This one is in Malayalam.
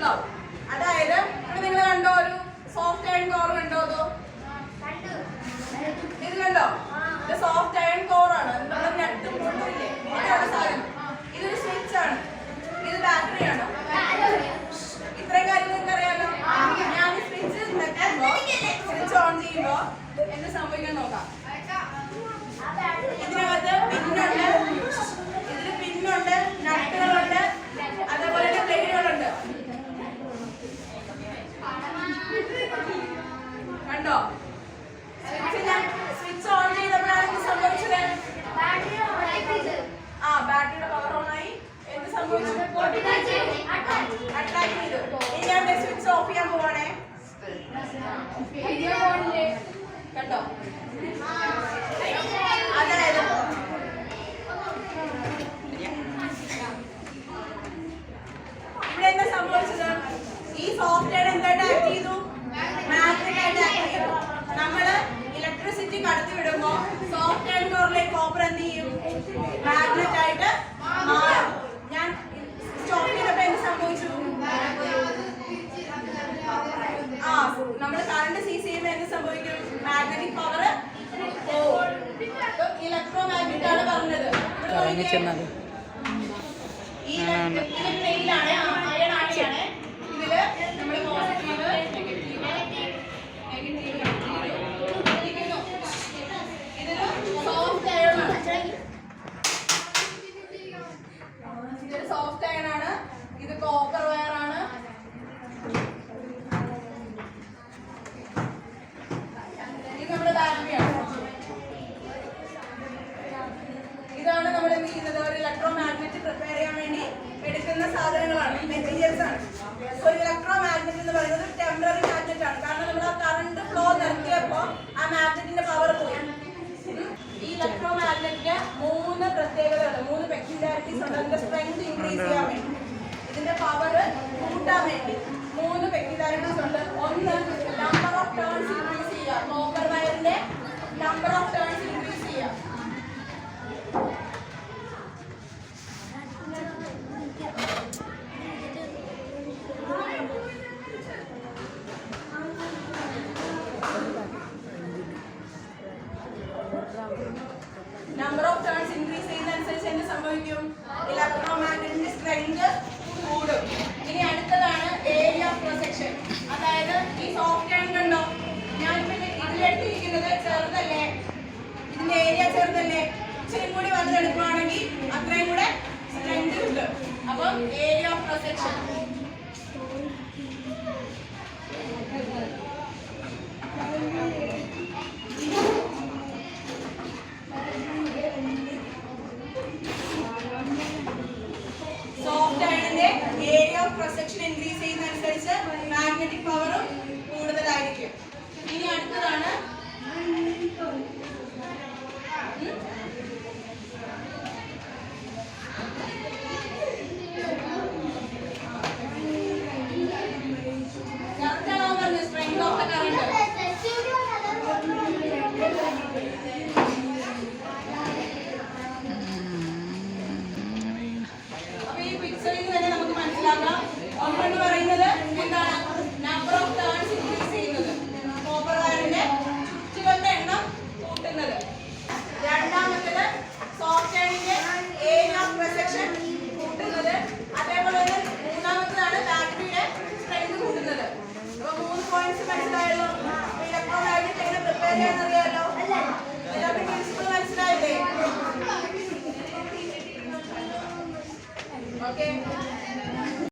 കണ്ടോ? അതായത് ഇവിടെ നിങ്ങൾ കണ്ടോ ഒരു സോഫ്റ്റ് അയൺ കോർ കണ്ടോ? ഇത് കണ്ടോ? ഇത് സോഫ്റ്റ് അയൺ കോർ ആണ്. നമ്മുടെ നട്ടും പൊട്ടുമില്ലേ ഇതാണ് സാധനം. ഇതൊരു സ്വിച്ച് ആണ്, ഇത് ബാറ്ററി ആണ്. ഇത്രയും കാര്യം നിങ്ങൾക്ക് അറിയാലോ. ഞാൻ സ്വിച്ച് നെക്കുമ്പോ സ്വിച്ച് ഓൺ ചെയ്യുമ്പോ എന്ത് സംഭവിക്കാൻ നോക്കാം. ഇതിനകത്ത് പിന്നുണ്ട്, ഇതിന് പിന്നുണ്ട്, നട്ടുകളുണ്ട്, അതേപോലെ തന്നെ പ്ലേറ്റുകളുണ്ട്. കണ്ടോ? സ്വിച്ച് ഓൺ ചെയ്തപ്പോഴാണ് എന്ത് സംഭവിച്ചത്? ബാറ്ററിയുടെ പവർ ഓൺ ആയി. എന്ത് സംഭവിച്ചു? അട്രാക്ട് ചെയ്തു. ഇനി ഞാൻ സ്വിച്ച് ഓഫ് ചെയ്യാൻ പോവാണേ. കണ്ടോ? അതായത് ഇവിടെ എന്താ സംഭവിച്ചത്? ഈ സോഫ്റ്റ്വെയർ എന്തായിട്ട് ആക്ട് ചെയ്തു? മാഗ്നറ്റ് ആയിട്ട് ആക്ട് ചെയ്തു. നമ്മള് ഇലക്ട്രിസിറ്റി കടത്തി വിടുമ്പോ സോഫ്റ്റ്വെയർ കോറിലേക്ക് കോപ്പർ എന്ത് ചെയ്യും? മാഗ്നറ്റ് ആയിട്ട് മാറും. ഞാൻ സ്റ്റോപ്പ് ചെയ്തപ്പോ എന്ത് സംഭവിച്ചു? നമ്മൾ കറണ്ട് സീസ് ചെയ്യുമ്പോൾ എന്ത് സംഭവിക്കും? മാഗ്നറ്റിക് പവർ ഇലക്ട്രോ മാഗ്നറ്റ് ആണ് പറഞ്ഞത്. ഈ പ്ലെയിനിലാണ് അയൺ ആണിയാണ്. ഇതില് നമ്മൾ പോസിറ്റീവ് നെഗറ്റീവ് ഇരിക്കുന്നു. ഇതില് സോഫ്റ്റ് അയൺ ആണ്. ഇതൊരു സോഫ്റ്റ് അയൺ ആണ്. ഇത് കോപ്പർ വയർ ആണ്. ഇത് നമ്മുടെ ബാറ്ററിയാണ്. ഇതാണ് നമ്മൾ എന്ത് ചെയ്യുന്നത്? ഒരു ഇലക്ട്രോ മാഗ്നറ്റ് പ്രിപ്പയർ ചെയ്യാൻ വേണ്ടി എടുക്കുന്ന സാധനങ്ങളാണ്, മെറ്റീരിയൽസ് ആണ്. ഒരു ഇലക്ട്രോ മാഗ്നറ്റ് എന്ന് പറയുന്നത് ടെമ്പററി മാഗ്നറ്റ് ആണ്. കാരണം നമ്മൾ ആ കറണ്ട് ഫ്ലോ നിർത്തിയപ്പോൾ ആ മാഗ്നറ്റിന്റെ പവർ പോയി. ഈ ഇലക്ട്രോ മാഗ്നറ്റിന് 3 പ്രത്യേകതകളുണ്ട്, 3 പെക്യുലാരിറ്റീസ് ഉണ്ട്. അതിന്റെ സ്ട്രെങ്ത് ഇൻക്രീസ് ചെയ്യാൻ വേണ്ടി, ഇതിന്റെ പവർ കൂട്ടാൻ വേണ്ടി 3 പെക്യുലാരിറ്റീസ് ഉണ്ട്. ഒന്ന്, നമ്പർ ഓഫ് ടേൺസ് ഇൻക്രീസ് ചെയ്യുക. കോപ്പർ വയറിന്റെ നമ്പർ ഓഫ് ടേൺസ് ഇൻക്രീസ് ചെയ്യുക. നമ്പർ ഓഫ് ടേൺസ് ഇൻക്രീസ് ചെയ്യുന്നതനുസരിച്ച് എന്ത് സംഭവിക്കും? ഇലക്ട്രോ മാഗ്നറ്റിന്റെ സ്ട്രെങ്ത് കൂടും. ഇനി അടുത്തതാണ് ഏരിയ ഓഫ് ക്രോസ് സെക്ഷൻ. അതായത് ഈ സോഫ്റ്റ് അയൺ കണ്ടോ? ഞാനിപ്പോ ഇതിലെടുത്തിരിക്കുന്നത് ചെറുതല്ലേ? ഇതിന്റെ ഏരിയ ചെറുതല്ലേ? ഇച്ചിരി കൂടി വലുതെടുക്കുകയാണെങ്കിൽ അത്രയും കൂടെ സ്ട്രെങ്ത് കിട്ടും. അപ്പം area of cross section. Soft അയണിന്റെ area of cross section increase ചെയ്യുന്നതനുസരിച്ച് മാഗ്നറ്റിക് പവറും കൂടുതലായിരിക്കും. ഇനി അടുത്തതാണ് സ്ട്രെങ്ത് ഓഫ് ദ കറണ്ട്. അപ്പൊ ഈ പിക്ചറിൽ നിന്ന് തന്നെ നമുക്ക് മനസ്സിലാക്കാം. ഒന്നെന്ന് പറയുന്നത് എന്താണ്? നമ്പർ ഓഫ് ടേൺസ് ഇൻക്രീസ് ചെയ്യുന്നത്, കോപ്പർ വയറിന്റെ ചുറ്റുകളുടെ എണ്ണം കൂട്ടുന്നത്. രണ്ടാമത്തേത് സോഫ്റ്റ് അയണിന്റെ ഏരിയ ഓഫ് ക്രോസ് സെക്ഷൻ കൂട്ടുന്നത്. അതേപോലെ തന്നെ മൂന്നാമത്തേതാണ് ബാറ്ററിയുടെ സ്ട്രെങ്ത് കൂട്ടുന്നത്. അപ്പൊ 3 പോയിന്റ്സ് മനസ്സിലായല്ലോ. ഇലക്ട്രോ മാഗ്നറ്റ് എങ്ങനെ പ്രിപ്പയർ ചെയ്യാൻ അറിയാലോ. എല്ലാവർക്കും പ്രിൻസിപ്പിൾ മനസ്സിലായില്ലേ? ഓക്കെ.